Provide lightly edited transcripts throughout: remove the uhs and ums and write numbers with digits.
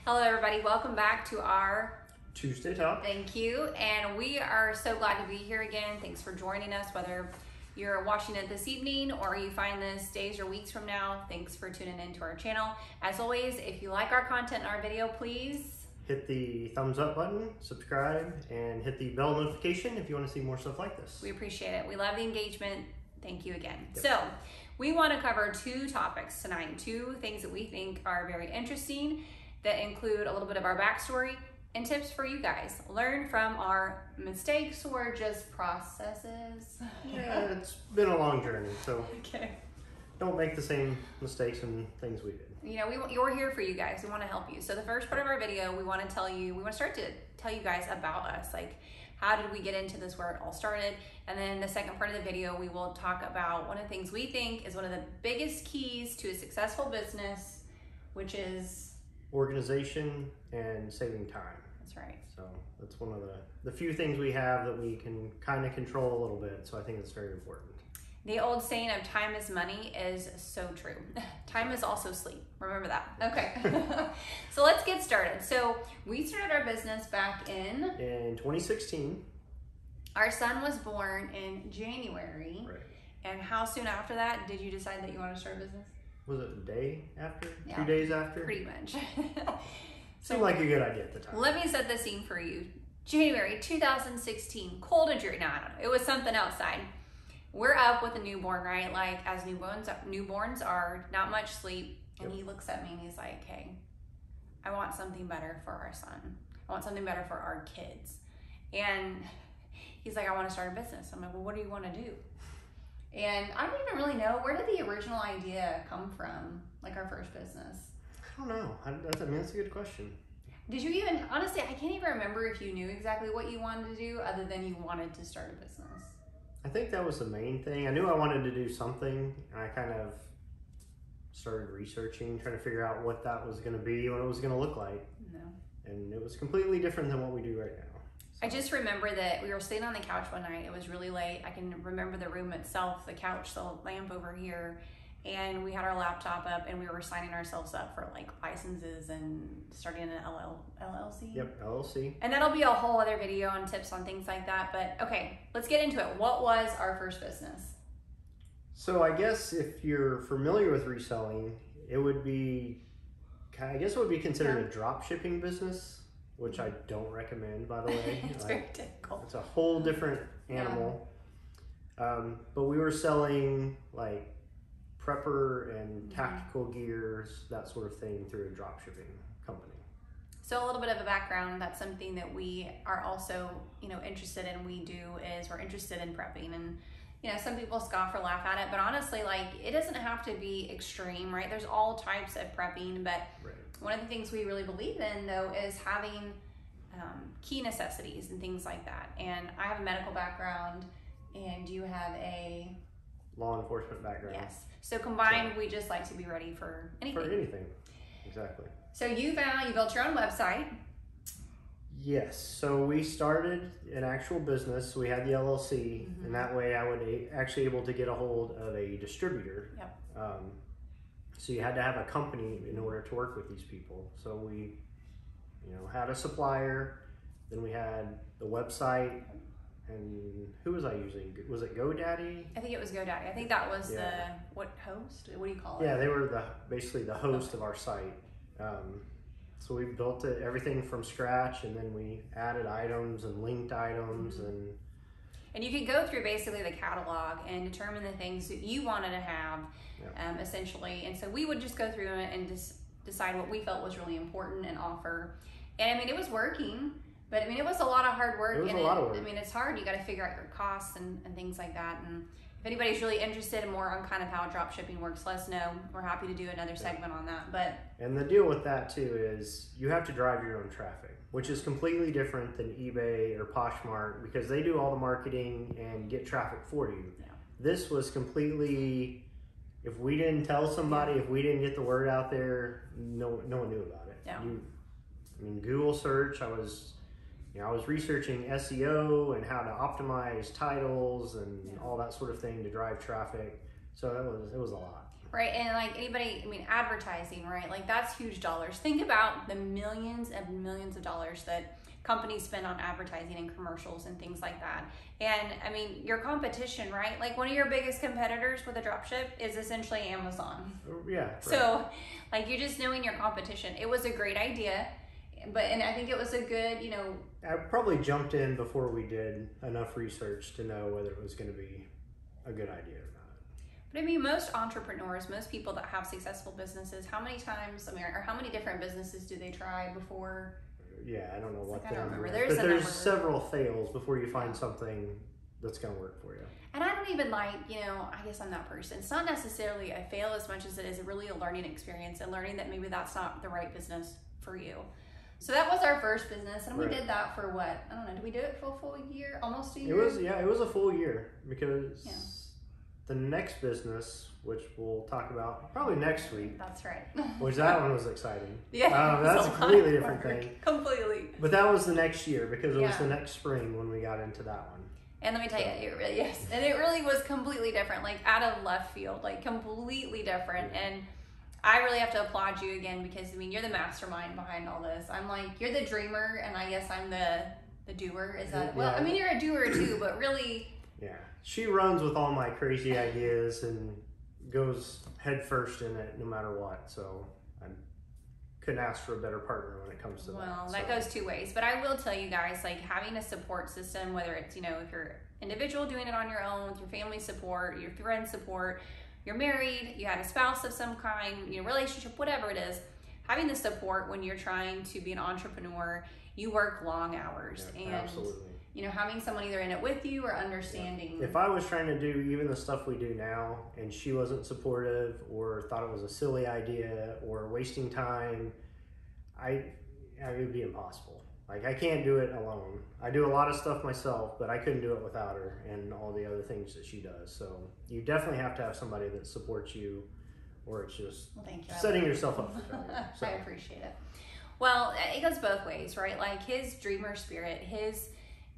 Hello everybody, welcome back to our Tuesday Talk. Thank you, and we are so glad to be here again. Thanks for joining us, whether you're watching it this evening or you find this days or weeks from now. Thanks for tuning into our channel. As always, if you like our content and our video, please hit the thumbs up button, subscribe, and hit the bell notification if you want to see more stuff like this. We appreciate it. We love the engagement. Thank you again. Yep. So we want to cover two topics tonight, two things that we think are very interesting that include a little bit of our backstory and tips for you guys. Learn from our mistakes or just processes. Yeah, it's been a long journey, so Okay. don't make the same mistakes and things we did. You know, we're here for you guys. We want to help you. So the first part of our video, we want to start to tell you guys about us. Like, how did we get into this, where it all started? And then the second part of the video, we will talk about one of the things we think is one of the biggest keys to a successful business, which is organization and saving time. That's right. So that's one of the few things we have that we can kind of control a little bit. So I think it's very important. The old saying of time is money is so true. Time is also sleep. Remember that. Okay. So let's get started. So we started our business back in 2016. Our son was born in January. Right. And how soon after that did you decide that you wanted to start a business? Was it a day after? Yeah, 2 days after? Pretty much. Seemed like a good idea at the time. Let me set the scene for you. January 2016, cold and dreary. No, I don't know. It was something outside. We're up with a newborn, right? Like, as newborns are, not much sleep. And Yep. he looks at me and he's like, hey, I want something better for our son. I want something better for our kids. And he's like, I want to start a business. I'm like, well, what do you want to do? And I don't even really know, where did the original idea come from? Like, our first business. I don't know. That's a good question. Did you even, honestly, I can't even remember if you knew exactly what you wanted to do other than you wanted to start a business. I think that was the main thing. I knew I wanted to do something, and I kind of started researching, trying to figure out what that was going to be, what it was going to look like. No. And it was completely different than what we do right now. I just remember that we were sitting on the couch one night. It was really late. I can remember the room itself, the couch, the lamp over here, and we had our laptop up and we were signing ourselves up for like licenses and starting an LLC. Yep, LLC. And that'll be a whole other video on tips on things like that. But okay, let's get into it. What was our first business? So I guess if you're familiar with reselling, it would be considered a drop shipping business, which I don't recommend, by the way. It's very difficult. It's a whole different animal. Yeah. But we were selling like prepper and tactical gears, that sort of thing, through a drop shipping company. So a little bit of a background, that's something that we are also, interested in. We're interested in prepping, and some people scoff or laugh at it, but honestly, like, it doesn't have to be extreme, right? There's all types of prepping, but right. One of the things we really believe in, though, is having key necessities and things like that. And I have a medical background, and you have a law enforcement background. Yes. So combined, we just like to be ready for anything. For anything, exactly. So you built your own website. Yes. So we started an actual business. We had the LLC, and that way I would actually able to get a hold of a distributor. Yep. So you had to have a company in order to work with these people. So we, had a supplier. Then we had the website. And who was I using? Was it GoDaddy? I think it was GoDaddy. I think that was the host? What do you call it? Yeah, they were basically the host of our site. So we built everything from scratch, and then we added items and linked items, and you could go through basically the catalog and determine the things that you wanted to have, essentially. And so we would just go through it and just decide what we felt was really important and offer. And I mean, it was working. But I mean, it was a lot of hard work. It was a lot of work. I mean, it's hard. You got to figure out your costs and things like that. And if anybody's really interested in more on kind of how drop shipping works, let us know. We're happy to do another segment on that. And the deal with that too is you have to drive your own traffic, which is completely different than eBay or Poshmark, because they do all the marketing and get traffic for you. Yeah. This was completely, if we didn't tell somebody, if we didn't get the word out there, no one knew about it. Yeah. Google search, I was researching SEO and how to optimize titles and all that sort of thing to drive traffic. So it was a lot. Right, and like anybody, I mean, advertising, right? Like that's huge dollars. Think about the millions and millions of dollars that companies spend on advertising and commercials and things like that. And I mean, your competition, right? Like one of your biggest competitors with a dropship is essentially Amazon. Yeah. Right. So like you're just knowing your competition. It was a great idea, and I think it was a good, you know. I probably jumped in before we did enough research to know whether it was going to be a good idea or not. But I mean, most entrepreneurs, most people that have successful businesses, how many times, I mean, or how many different businesses do they try before? Yeah, I don't know what I don't remember. but there's several fails before you find something that's going to work for you. And I don't even like, you know, I guess I'm that person. It's not necessarily a fail as much as it is really a learning experience and learning that maybe that's not the right business for you. So that was our first business, and we did that for what? I don't know. Did we do it for a full year? Almost a year? It was a full year because the next business, which we'll talk about probably next week. That's right. Which that one was exciting. Yeah. That's a completely different thing. Completely. But that was the next year because it was the next spring when we got into that one. And let me tell you, it really, yes. And it really was completely different, like out of left field, like completely different. Yeah. And I really have to applaud you again because, I mean, you're the mastermind behind all this. I'm like, you're the dreamer, and I guess I'm the doer. Is that, well, I mean, you're a doer too, but really. Yeah. She runs with all my crazy ideas and goes head first in it no matter what. So I couldn't ask for a better partner when it comes to that. Well, that goes two ways. But I will tell you guys, like having a support system, whether it's, you know, if you're individual doing it on your own, with your family support, your friend support, you're married, you had a spouse of some kind, you know, relationship, whatever it is, having the support when you're trying to be an entrepreneur, you work long hours. Yeah, and absolutely. You know, having someone either in it with you or understanding. If I was trying to do even the stuff we do now and she wasn't supportive or thought it was a silly idea or wasting time, it would be impossible. Like, I can't do it alone. I do a lot of stuff myself, but I couldn't do it without her and all the other things that she does. So you definitely have to have somebody that supports you, or it's just setting yourself up for failure. So. I appreciate it. Well, it goes both ways, right? Like his dreamer spirit, his,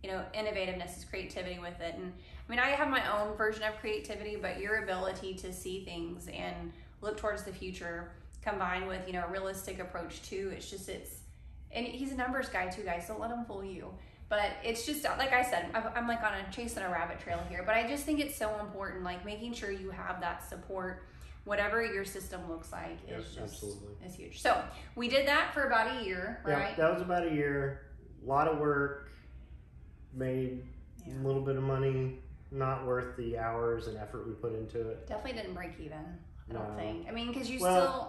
you know, innovativeness, his creativity with it. And I mean, I have my own version of creativity, but your ability to see things and look towards the future combined with, you know, a realistic approach too. And he's a numbers guy too, guys. Don't let him fool you. But it's just, like I said, I'm like chasing a rabbit trail here, but I just think it's so important, like making sure you have that support, whatever your system looks like, is huge. So we did that for about a year, right? Yeah, that was about a year. A lot of work, made a little bit of money, not worth the hours and effort we put into it. Definitely didn't break even, I don't think. I mean, because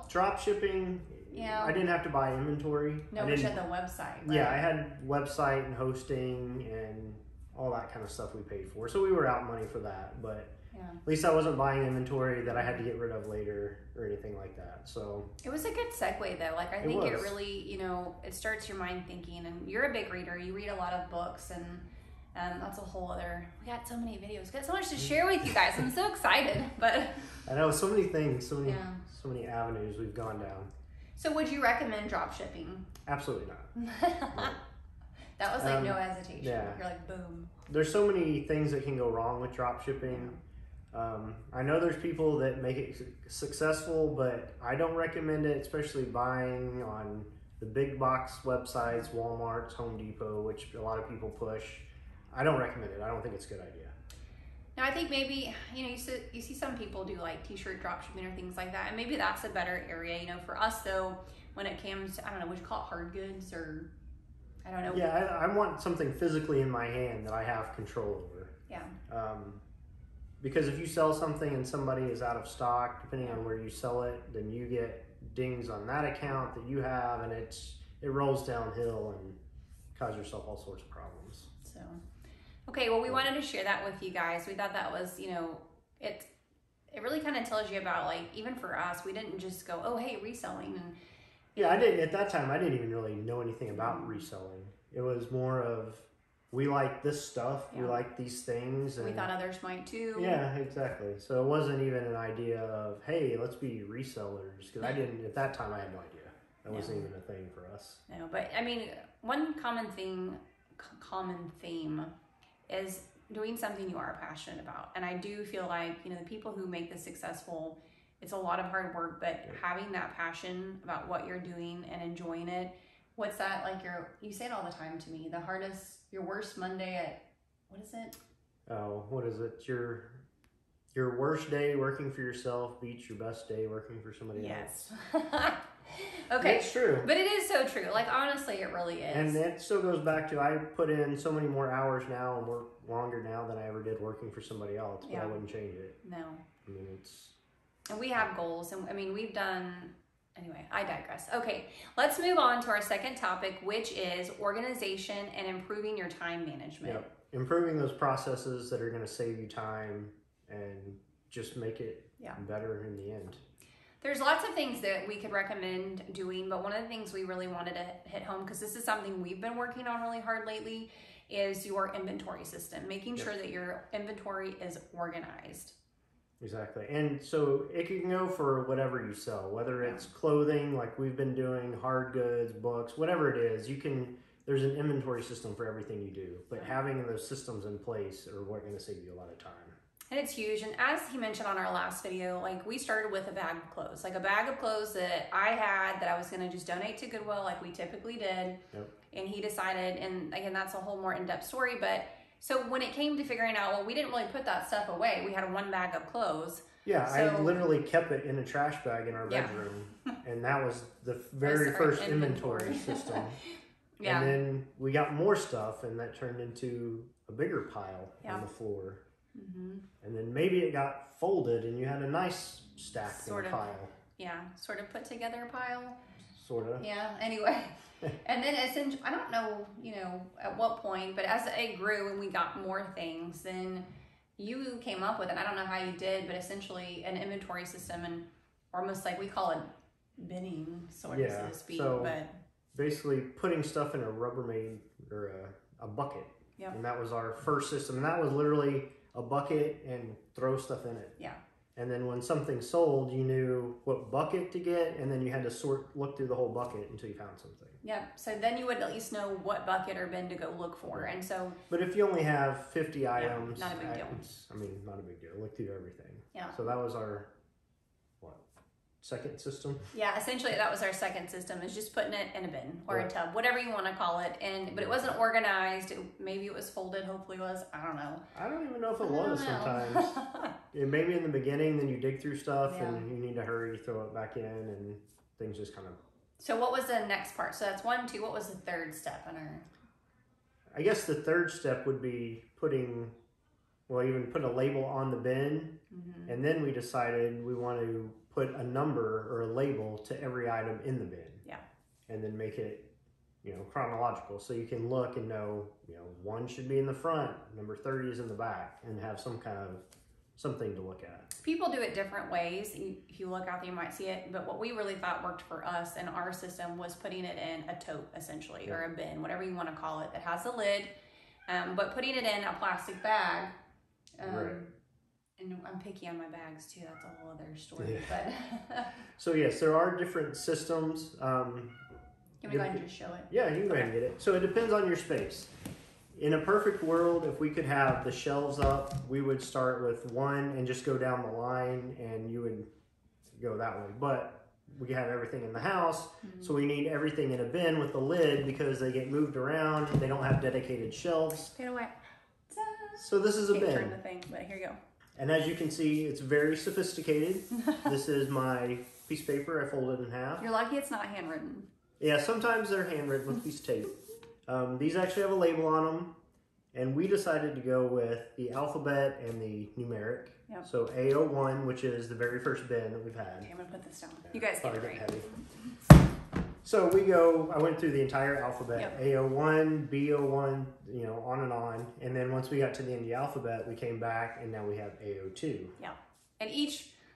drop shipping, I didn't have to buy inventory. No, we had the website, right? Yeah, I had website and hosting and all that kind of stuff we paid for. So we were out money for that, but at least I wasn't buying inventory that I had to get rid of later or anything like that. So it was a good segue though. Like I think it really, you know, it starts your mind thinking, and you're a big reader. You read a lot of books, and that's a whole other, we got so many videos. We got so much to share with you guys. I'm so excited, but I know so many things, so many avenues we've gone down. So would you recommend drop shipping? Absolutely not. That was like no hesitation. Yeah. You're like, boom. There's so many things that can go wrong with drop shipping. I know there's people that make it successful, but I don't recommend it, especially buying on the big box websites, Walmart's, Home Depot, which a lot of people push. I don't recommend it. I don't think it's a good idea. Now, I think maybe, you know, you see some people do like t-shirt drop shipping or things like that, and maybe that's a better area. You know, for us though, when it comes to, I don't know, would you call it hard goods or, I don't know. Yeah, I want something physically in my hand that I have control over. Yeah. Because if you sell something and somebody is out of stock, depending on where you sell it, then you get dings on that account that you have, and it rolls downhill and cause yourself all sorts of problems. So, okay, well, we wanted to share that with you guys. We thought that was, you know, it really kind of tells you about, like, even for us, we didn't just go, oh, hey, reselling. And yeah, I didn't, at that time, I didn't even really know anything about reselling. It was more of, we like this stuff, we like these things. And we thought others might too. Yeah, exactly. So it wasn't even an idea of, hey, let's be resellers. Because I didn't, at that time, I had no idea. That wasn't even a thing for us. No, but I mean, one common theme is doing something you are passionate about. And I do feel like, you know, the people who make this successful, It's a lot of hard work, but having that passion about what you're doing and enjoying it. What's that like? You say it all the time to me. Your worst Monday at, what is it? Oh, what is it? Your worst day working for yourself beats your best day working for somebody else. Yes. Okay. It's true. But it is so true. Like, honestly, it really is. And it still goes back to, I put in so many more hours now and work longer now than I ever did working for somebody else, but I wouldn't change it. No. I mean, it's... And we have goals, and I mean, we've done... Anyway, I digress. Okay, let's move on to our second topic, which is organization and improving your time management. Yep. Improving those processes that are going to save you time and just make it better in the end. There's lots of things that we could recommend doing, but one of the things we really wanted to hit home, because this is something we've been working on really hard lately, is your inventory system, making sure that your inventory is organized. Exactly. And so it can go for whatever you sell, whether it's clothing like we've been doing, hard goods, books, whatever it is, there's an inventory system for everything you do, but having those systems in place are what going to save you a lot of time. And it's huge. And as he mentioned on our last video, like we started with a bag of clothes, like a bag of clothes that I had that I was going to just donate to Goodwill like we typically did. Yep. And he decided, and again, that's a whole more in-depth story, but so when it came to figuring out, well, we didn't really put that stuff away. We had one bag of clothes. Yeah, so, I literally kept it in a trash bag in our bedroom. And that was the very first inventory system. And then we got more stuff, and that turned into a bigger pile on the floor. Mm-hmm. And then maybe it got folded, and you had a nice stack in a pile. Yeah, sort of put together a pile. Sort of. Yeah, anyway. And then essentially, I don't know, at what point, but as it grew and we got more things, then you came up with it. I don't know how you did, but essentially an inventory system, and almost like we call it binning, sort of, so to speak. So but basically putting stuff in a Rubbermaid or a bucket. Yep. And that was our first system. And that was literally a bucket and throw stuff in it. Yeah. And then when something sold, you knew what bucket to get, and then you had to look through the whole bucket until you found something. Yeah, so then you would at least know what bucket or bin to go look for, and so... But if you only have 50 items... not a big deal. Not a big deal. Look through everything. Yeah. So that was our, second system? Yeah, essentially that was our second system, is just putting it in a bin or a tub, whatever you want to call it. But it wasn't organized. Maybe it was folded, hopefully it was. I don't know. I don't even know if it was sometimes. Maybe in the beginning, then you dig through stuff and you need to hurry, throw it back in, and things just kind of... So what was the next part? So that's 1, 2. What was the third step in our... I guess the third step would be even put a label on the bin. Mm-hmm. And then we decided we want to put a number or a label to every item in the bin. Yeah. And then make it, chronological. So you can look and know, 1 should be in the front, number 30 is in the back, and have some kind of something to look at. People do it different ways. If you look out there, you might see it. But what we really thought worked for us and our system was putting it in a tote, essentially, or a bin, whatever you want to call it, that has a lid. But putting it in a plastic bag. Right. And I'm picky on my bags too. That's a whole other story. Yeah. But so yes, there are different systems. Can we go ahead and just show it? Yeah, you can go ahead and get it. So it depends on your space. In a perfect world, if we could have the shelves up, we would start with 1 and just go down the line, and you would go that way. But we have everything in the house, so we need everything in a bin with the lid because they get moved around. They don't have dedicated shelves. Get away. So this is a bin. Turn the thing, but here you go. And as you can see, it's very sophisticated. This is my piece of paper I folded in half. You're lucky it's not handwritten. Yeah, sometimes they're handwritten with piece of tape. These actually have a label on them, and we decided to go with the alphabet and the numeric. Yep. So A01, which is the very first bin that we've had. Okay, I'm gonna put this down. You guys get it right. Heavy. So I went through the entire alphabet, A01, B01, on and on. And then once we got to the end of the alphabet, we came back, and now we have A02. Yeah. And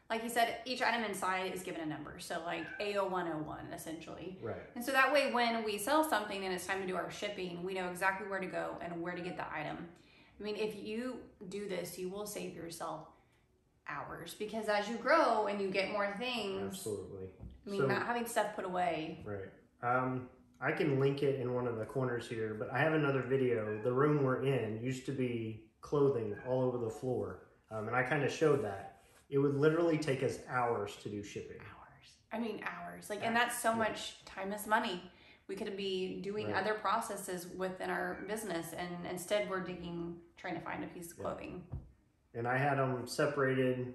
like you said, each item inside is given a number. So like A0101, essentially. Right. And so that way when we sell something and it's time to do our shipping, we know exactly where to go and where to get the item. I mean, if you do this, you will save yourself hours, because as you grow and you get more things. Absolutely. I mean, not having stuff put away. Right. I can link it in one of the corners here, but I have another video. The room we're in used to be clothing all over the floor. And I kind of showed that. it would literally take us hours to do shipping. Hours. I mean, hours. Like, and that's so much time is money. We could be doing other processes within our business, and instead we're trying to find a piece of clothing. And I had them separated,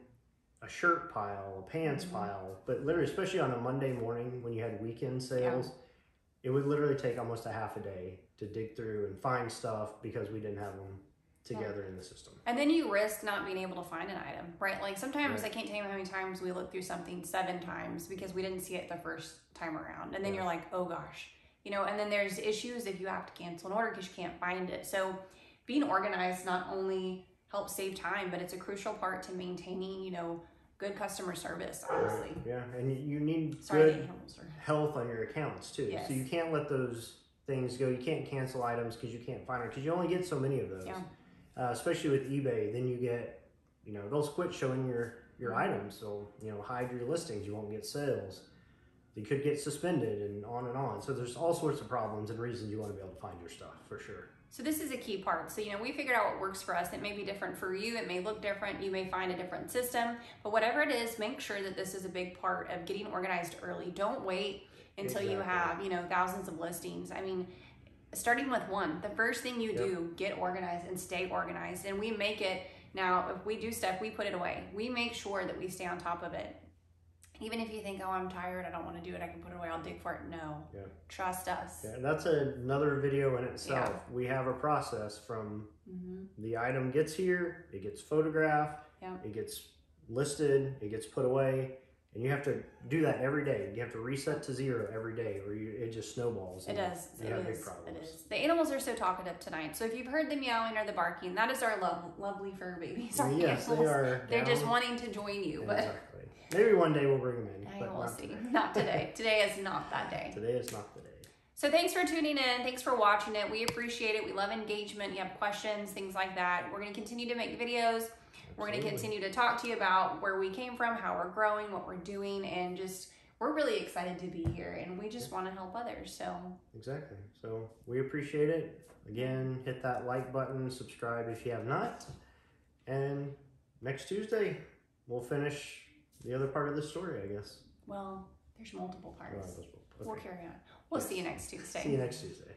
a shirt pile, a pants pile, but literally, especially on a Monday morning when you had weekend sales, it would literally take almost a half a day to dig through and find stuff because we didn't have them together in the system. And then you risk not being able to find an item, right? Like sometimes I can't tell you how many times we look through something 7 times because we didn't see it the first time around. And then you're like, oh gosh, you know, and then there's issues if you have to cancel an order because you can't find it. So being organized not only helps save time, but it's a crucial part to maintaining, you know, good customer service, honestly. Yeah, and you need good health on your accounts too. Yes. So you can't let those things go. You can't cancel items because you can't find them because you only get so many of those. Yeah. Especially with eBay, then you get, you know, they'll quit showing your items. So, you know, hide your listings. You won't get sales. You could get suspended and on and on. So there's all sorts of problems and reasons you want to be able to find your stuff for sure. So this is a key part. So, you know, we figured out what works for us. It may be different for you. It may look different. You may find a different system, but whatever it is, make sure that this is a big part of getting organized early. Don't wait until you have, you know, thousands of listings. I mean, starting with one, the first thing you do, get organized and stay organized. And we make it, now, if we do stuff, we put it away. We make sure that we stay on top of it. Even if you think, oh, I'm tired, I don't want to do it, I can put it away, I'll dig for it. No, trust us. Yeah, and that's another video in itself. Yeah. We have a process from the item gets here, it gets photographed, it gets listed, it gets put away, and you have to do that every day. You have to reset to 0 every day, or it just snowballs. It does. You have big problems. It is. The animals are so talkative tonight. So if you've heard the meowing or the barking, that is our lovely fur babies. Our yes, animals. They are. They're just wanting to join you. But exactly. Maybe one day we'll bring them in. But we'll see. Not today. Today is not that day. Today is not the day. So thanks for tuning in. Thanks for watching it. We appreciate it. We love engagement. You have questions, things like that. We're going to continue to make videos. We're going to continue to talk to you about where we came from, how we're growing, what we're doing, and just we're really excited to be here, and we just want to help others. So exactly. So we appreciate it. Again, hit that like button, subscribe if you have not, and next Tuesday we'll finish the other part of the story, I guess. Well, there's multiple parts. Okay. We'll carry on. We'll see you next Tuesday. See you next Tuesday.